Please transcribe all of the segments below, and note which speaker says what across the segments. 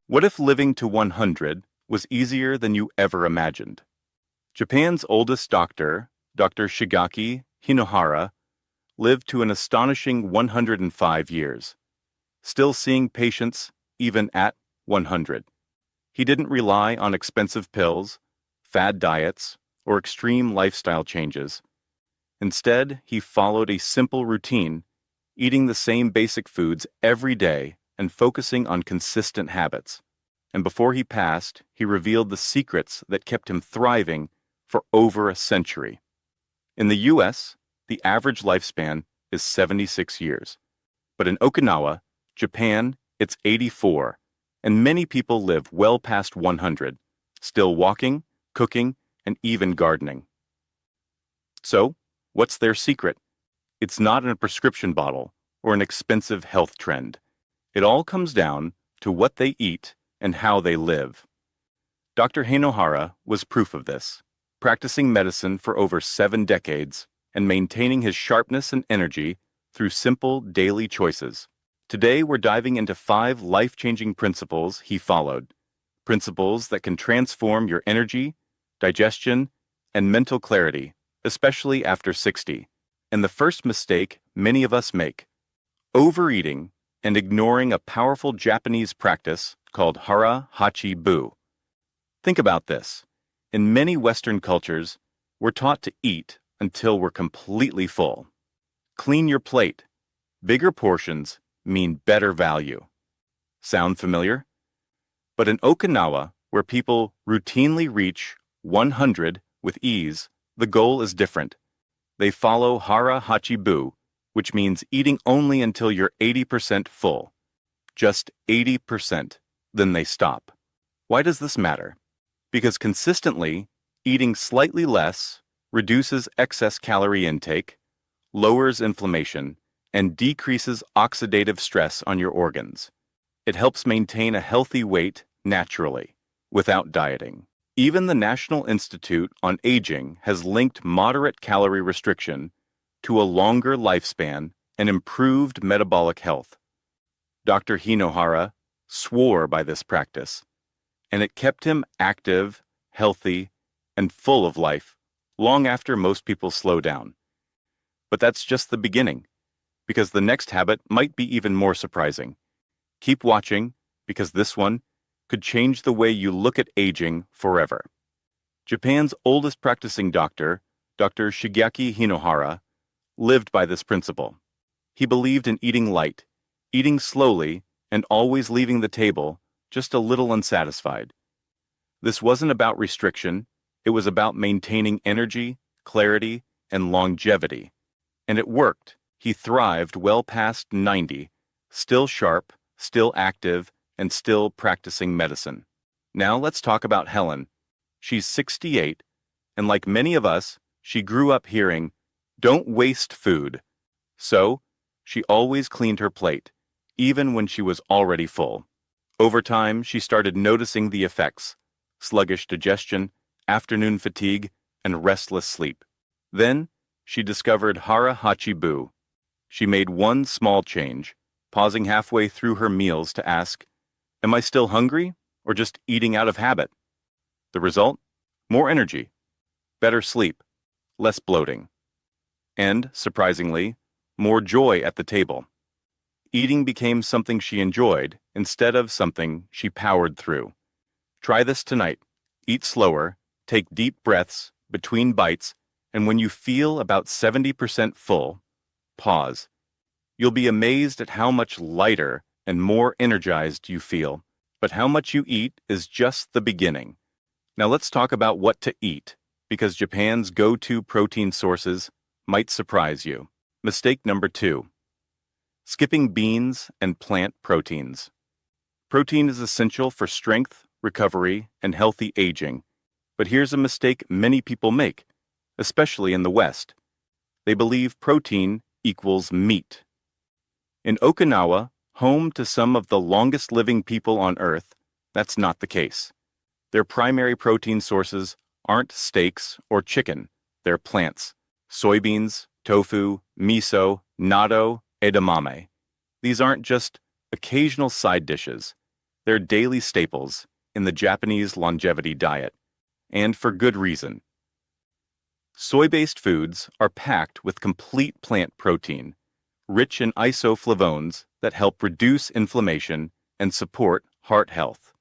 Speaker 1: What if living to 100 was easier than you ever imagined? Japan's oldest doctor, Dr. Shigeaki Hinohara, lived to an astonishing 105 years, still seeing patients even at 100. He didn't rely on expensive pills, fad diets, or extreme lifestyle changes. Instead, he followed a simple routine, eating the same basic foods every day and focusing on consistent habits. And before he passed, he revealed the secrets that kept him thriving for over a century. In the US, the average lifespan is 76 years. But in Okinawa, Japan, it's 84, and many people live well past 100, still walking, cooking, and even gardening. So, what's their secret? It's not in a prescription bottle or an expensive health trend. It all comes down to what they eat and how they live. Dr. Hinohara was proof of this, practicing medicine for over 7 decades and maintaining his sharpness and energy through simple daily choices. Today, we're diving into 5 life-changing principles he followed, principles that can transform your energy, digestion, and mental clarity, especially after 60. And the first mistake many of us make: overeating and ignoring a powerful Japanese practice called Hara Hachi Bu. Think about this. In many Western cultures, we're taught to eat until we're completely full. Clean your plate. Bigger portions mean better value. Sound familiar? But in Okinawa, where people routinely reach 100 with ease, the goal is different. They follow Hara Hachi Bu, which means eating only until you're 80% full. Just 80%. Then they stop. Why does this matter? Because consistently, eating slightly less reduces excess calorie intake, lowers inflammation, and decreases oxidative stress on your organs. It helps maintain a healthy weight naturally, without dieting. Even the National Institute on Aging has linked moderate calorie restriction to a longer lifespan and improved metabolic health. Dr. Hinohara swore by this practice, and it kept him active, healthy, and full of life long after most people slow down. But that's just the beginning, because the next habit might be even more surprising. Keep watching, because this one could change the way you look at aging forever. Japan's oldest practicing doctor, Dr. Shigeaki Hinohara, lived by this principle. He believed in eating light, eating slowly, and always leaving the table just a little unsatisfied. This wasn't about restriction, it was about maintaining energy, clarity, and longevity. And it worked. He thrived well past 90, still sharp, still active, and still practicing medicine. Now let's talk about Helen. She's 68, and like many of us, she grew up hearing, "Don't waste food." So, she always cleaned her plate, even when she was already full. Over time, she started noticing the effects: sluggish digestion, afternoon fatigue, and restless sleep. Then, she discovered Hara Hachi Bu. She made one small change, pausing halfway through her meals to ask, "Am I still hungry, or just eating out of habit?" The result? More energy, better sleep, less bloating, and, surprisingly, more joy at the table. Eating became something she enjoyed instead of something she powered through. Try this tonight. Eat slower, take deep breaths between bites, and when you feel about 70% full, pause. You'll be amazed at how much lighter and more energized you feel. But how much you eat is just the beginning. Now let's talk about what to eat, because Japan's go-to protein sources might surprise you. Mistake number 2. Skipping beans and plant proteins. Protein is essential for strength, recovery, and healthy aging. But here's a mistake many people make, especially in the West. They believe protein equals meat. In Okinawa, home to some of the longest living people on Earth, that's not the case. Their primary protein sources aren't steaks or chicken, they're plants: soybeans, tofu, miso, natto, edamame. These aren't just occasional side dishes. They're daily staples in the Japanese longevity diet, and for good reason. Soy-based foods are packed with complete plant protein, rich in isoflavones that help reduce inflammation and support heart health.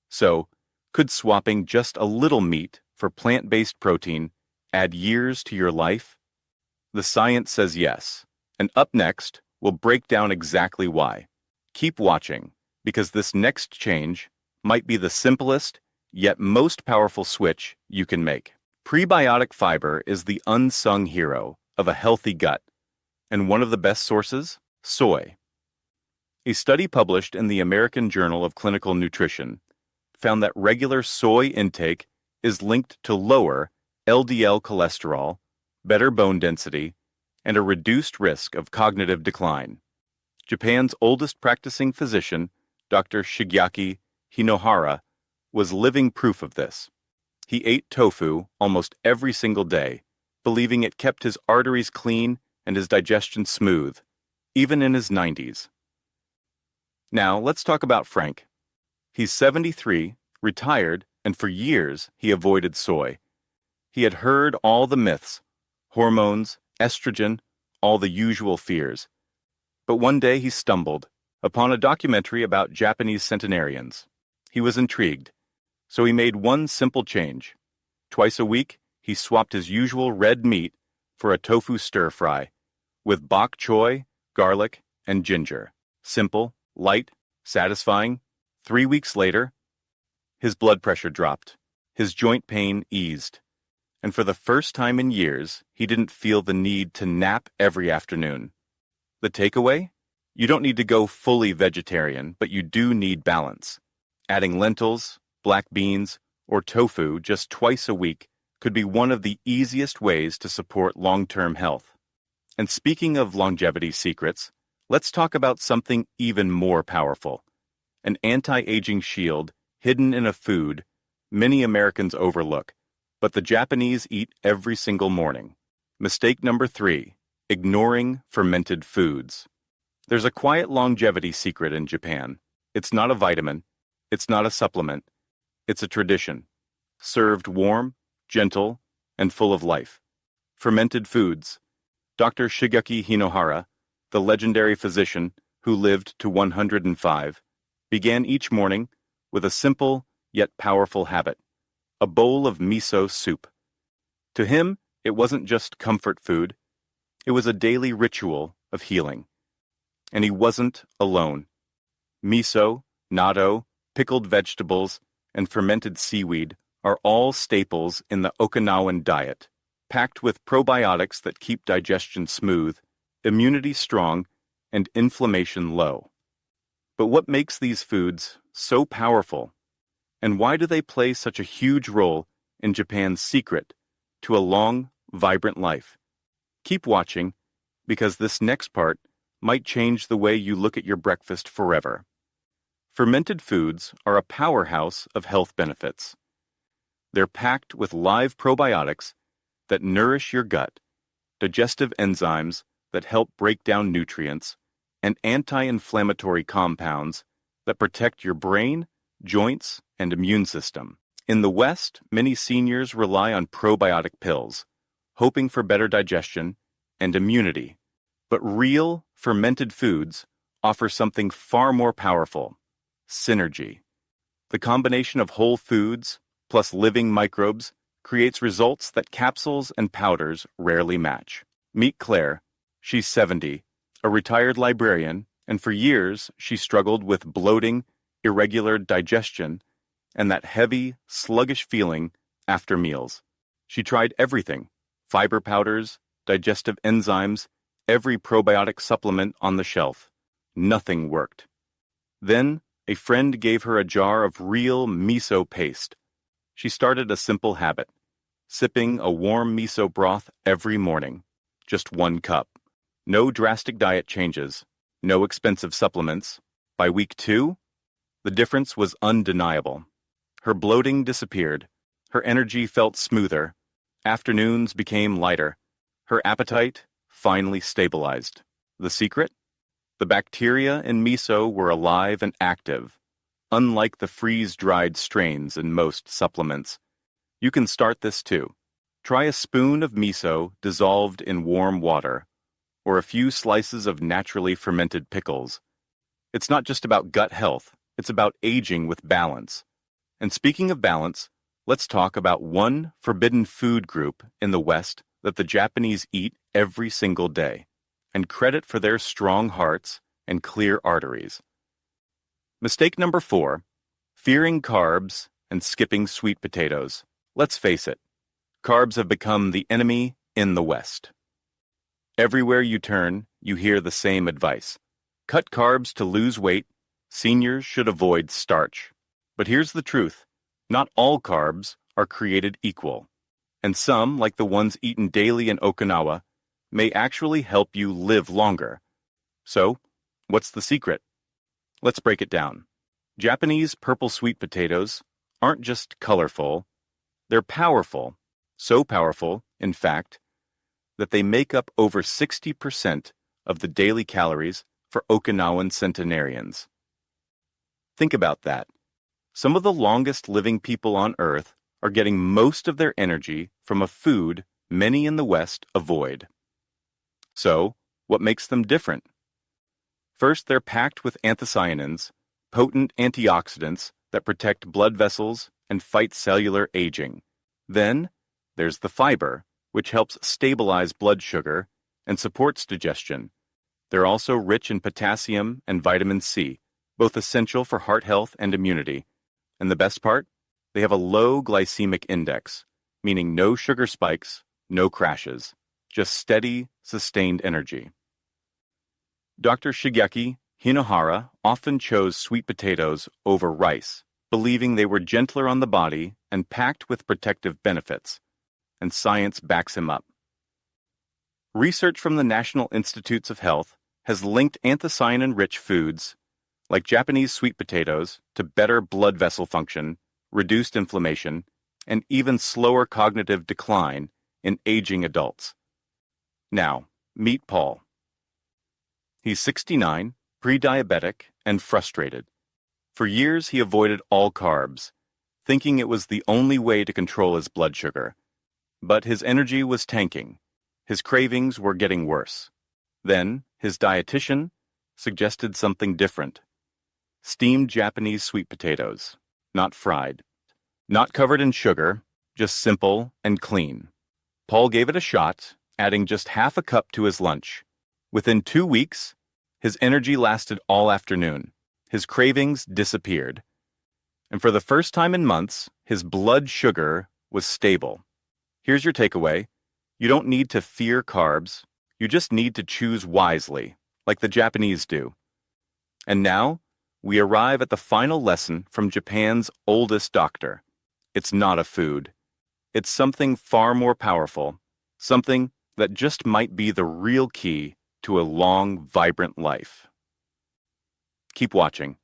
Speaker 1: So, could swapping just a little meat for plant-based protein add years to your life? The science says yes, and up next, we'll break down exactly why. Keep watching, because this next change might be the simplest, yet most powerful switch you can make. Prebiotic fiber is the unsung hero of a healthy gut, and one of the best sources? Soy. A study published in the American Journal of Clinical Nutrition found that regular soy intake is linked to lower LDL cholesterol, better bone density, and a reduced risk of cognitive decline. Japan's oldest practicing physician, Dr. Shigeaki Hinohara, was living proof of this. He ate tofu almost every single day, believing it kept his arteries clean and his digestion smooth, even in his 90s. Now, let's talk about Frank. He's 73, retired, and for years he avoided soy. He had heard all the myths, hormones, estrogen, all the usual fears. But one day he stumbled upon a documentary about Japanese centenarians. He was intrigued, so he made one simple change. Twice a week, he swapped his usual red meat for a tofu stir-fry, with bok choy, garlic, and ginger. Simple, light, satisfying. 3 weeks later, his blood pressure dropped, his joint pain eased, and for the first time in years, he didn't feel the need to nap every afternoon. The takeaway? You don't need to go fully vegetarian, but you do need balance. Adding lentils, black beans, or tofu just twice a week could be one of the easiest ways to support long-term health. And speaking of longevity secrets, let's talk about something even more powerful. An anti-aging shield hidden in a food many Americans overlook, but the Japanese eat every single morning. Mistake number 3, ignoring fermented foods. There's a quiet longevity secret in Japan. It's not a vitamin. It's not a supplement. It's a tradition. Served warm, gentle, and full of life. Fermented foods. Dr. Shigeaki Hinohara, the legendary physician who lived to 105, began each morning with a simple yet powerful habit: a bowl of miso soup. To him, it wasn't just comfort food. It was a daily ritual of healing. And he wasn't alone. Miso, natto, pickled vegetables, and fermented seaweed are all staples in the Okinawan diet, packed with probiotics that keep digestion smooth, immunity strong, and inflammation low. But what makes these foods so powerful? And why do they play such a huge role in Japan's secret to a long, vibrant life? Keep watching, because this next part might change the way you look at your breakfast forever. Fermented foods are a powerhouse of health benefits. They're packed with live probiotics that nourish your gut, digestive enzymes that help break down nutrients, and anti-inflammatory compounds that protect your brain, joints, and immune system. In the West, many seniors rely on probiotic pills, hoping for better digestion and immunity. But real, fermented foods offer something far more powerful: synergy. The combination of whole foods plus living microbes creates results that capsules and powders rarely match. Meet Claire. She's 70, a retired librarian, and for years she struggled with bloating, irregular digestion, and that heavy, sluggish feeling after meals. She tried everything: fiber powders, digestive enzymes, every probiotic supplement on the shelf. Nothing worked. Then, a friend gave her a jar of real miso paste. She started a simple habit: sipping a warm miso broth every morning. Just 1 cup. No drastic diet changes. No expensive supplements. By week 2, the difference was undeniable. Her bloating disappeared. Her energy felt smoother. Afternoons became lighter. Her appetite finally stabilized. The secret? The bacteria in miso were alive and active. unlike the freeze-dried strains in most supplements. You can start this too. Try a spoon of miso dissolved in warm water, or a few slices of naturally fermented pickles. It's not just about gut health, it's about aging with balance. And speaking of balance, let's talk about one forbidden food group in the West that the Japanese eat every single day, and credit for their strong hearts and clear arteries. Mistake number 4, fearing carbs and skipping sweet potatoes. Let's face it, carbs have become the enemy in the West. Everywhere you turn, you hear the same advice. Cut carbs to lose weight. Seniors should avoid starch. But here's the truth. Not all carbs are created equal. And some, like the ones eaten daily in Okinawa, may actually help you live longer. So, what's the secret? Let's break it down. Japanese purple sweet potatoes aren't just colorful, they're powerful. So powerful, in fact, that they make up over 60% of the daily calories for Okinawan centenarians. Think about that. Some of the longest living people on Earth are getting most of their energy from a food many in the West avoid. So, what makes them different? First, they're packed with anthocyanins, potent antioxidants that protect blood vessels and fight cellular aging. Then, there's the fiber, which helps stabilize blood sugar and supports digestion. They're also rich in potassium and vitamin C, both essential for heart health and immunity. And the best part? They have a low glycemic index, meaning no sugar spikes, no crashes, just steady, sustained energy. Dr. Shigeaki Hinohara often chose sweet potatoes over rice, believing they were gentler on the body and packed with protective benefits. And science backs him up. Research from the National Institutes of Health has linked anthocyanin-rich foods, like Japanese sweet potatoes, to better blood vessel function, reduced inflammation, and even slower cognitive decline in aging adults. Now, meet Paul. He's 69, pre-diabetic, and frustrated. For years, he avoided all carbs, thinking it was the only way to control his blood sugar. But his energy was tanking. His cravings were getting worse. Then, his dietitian suggested something different. Steamed Japanese sweet potatoes, not fried. Not covered in sugar, just simple and clean. Paul gave it a shot, adding just half a cup to his lunch. Within 2 weeks, his energy lasted all afternoon. His cravings disappeared. And for the first time in months, his blood sugar was stable. Here's your takeaway. You don't need to fear carbs. You just need to choose wisely, like the Japanese do. And now, we arrive at the final lesson from Japan's oldest doctor. It's not a food. It's something far more powerful, something that just might be the real key to a long, vibrant life. Keep watching.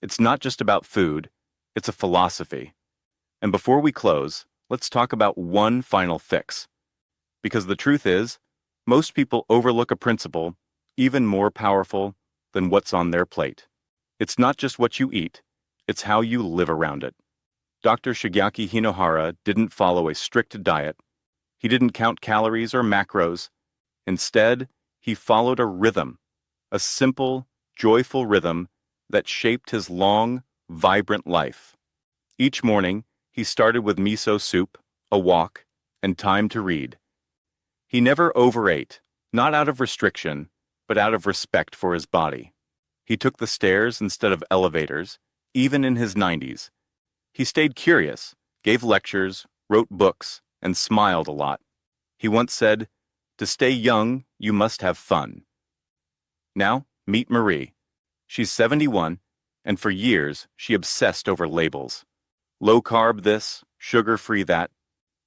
Speaker 1: It's not just about food, it's a philosophy. And before we close, let's talk about one final fix. Because the truth is, most people overlook a principle even more powerful than what's on their plate. It's not just what you eat, it's how you live around it. Dr. Shigeaki Hinohara didn't follow a strict diet. He didn't count calories or macros. Instead, he followed a rhythm, a simple, joyful rhythm that shaped his long, vibrant life. Each morning, he started with miso soup, a walk, and time to read. He never overate, not out of restriction, but out of respect for his body. He took the stairs instead of elevators, even in his 90s. He stayed curious, gave lectures, wrote books, and smiled a lot. He once said, "To stay young, you must have fun." Now, meet Marie. She's 71, and for years, she obsessed over labels. Low carb this, sugar-free that.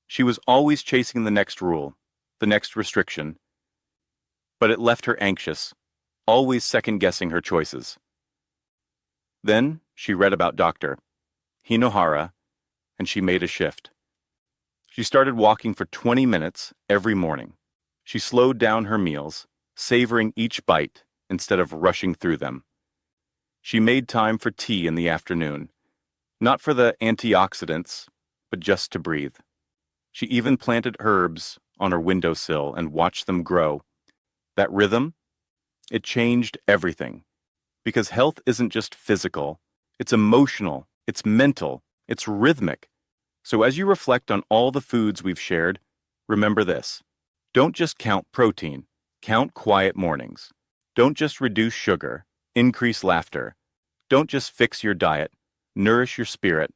Speaker 1: She was always chasing the next rule, the next restriction. But it left her anxious, always second-guessing her choices. Then she read about Dr. Hinohara, and she made a shift. She started walking for 20 minutes every morning. She slowed down her meals, savoring each bite instead of rushing through them. She made time for tea in the afternoon, not for the antioxidants, but just to breathe. She even planted herbs on her windowsill and watched them grow. That rhythm, it changed everything. Because health isn't just physical, it's emotional, it's mental, it's rhythmic. So as you reflect on all the foods we've shared, remember this. Don't just count protein, count quiet mornings. Don't just reduce sugar, increase laughter. Don't just fix your diet, nourish your spirit.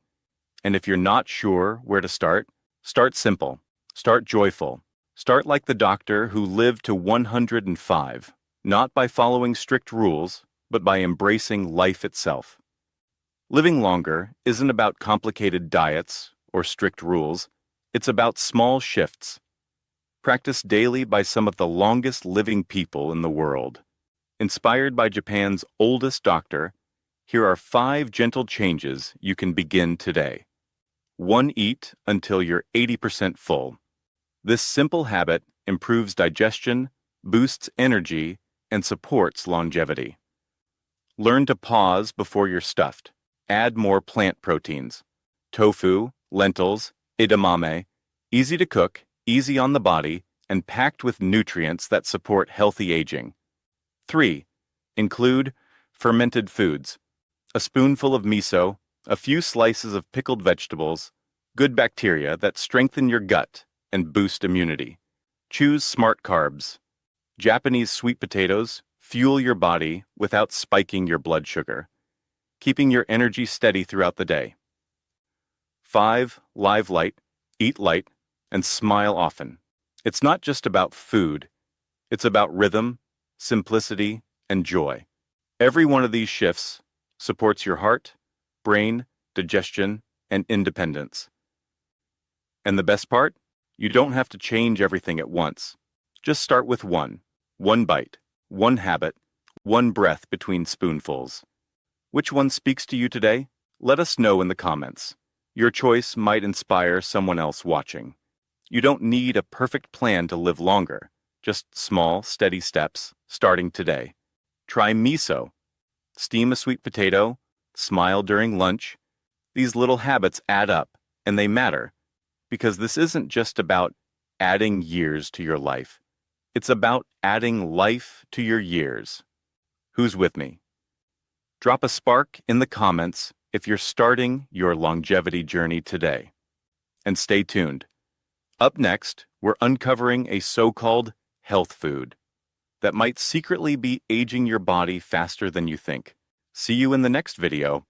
Speaker 1: And if you're not sure where to start, start simple, start joyful. Start like the doctor who lived to 105, not by following strict rules, but by embracing life itself. Living longer isn't about complicated diets or strict rules, it's about small shifts. Practiced daily by some of the longest living people in the world. Inspired by Japan's oldest doctor, here are 5 gentle changes you can begin today. 1. Eat until you're 80% full. This simple habit improves digestion, boosts energy, and supports longevity. Learn to pause before you're stuffed. Add more plant proteins. Tofu, lentils, edamame, easy to cook, easy on the body, and packed with nutrients that support healthy aging. 3. Include fermented foods. A spoonful of miso, a few slices of pickled vegetables, good bacteria that strengthen your gut and boost immunity. Choose smart carbs. Japanese sweet potatoes fuel your body without spiking your blood sugar, keeping your energy steady throughout the day. 5. Live light, eat light, and smile often. It's not just about food. It's about rhythm, simplicity, and joy. Every one of these shifts supports your heart, brain, digestion, and independence. And the best part? You don't have to change everything at once. Just start with one bite, one habit, one breath between spoonfuls. Which one speaks to you today? Let us know in the comments. Your choice might inspire someone else watching. You don't need a perfect plan to live longer, just small, steady steps, starting today. Try miso. Steam a sweet potato, smile during lunch. These little habits add up, and they matter. Because this isn't just about adding years to your life. It's about adding life to your years. Who's with me? Drop a spark in the comments if you're starting your longevity journey today. And stay tuned. Up next, we're uncovering a so-called health food that might secretly be aging your body faster than you think. See you in the next video.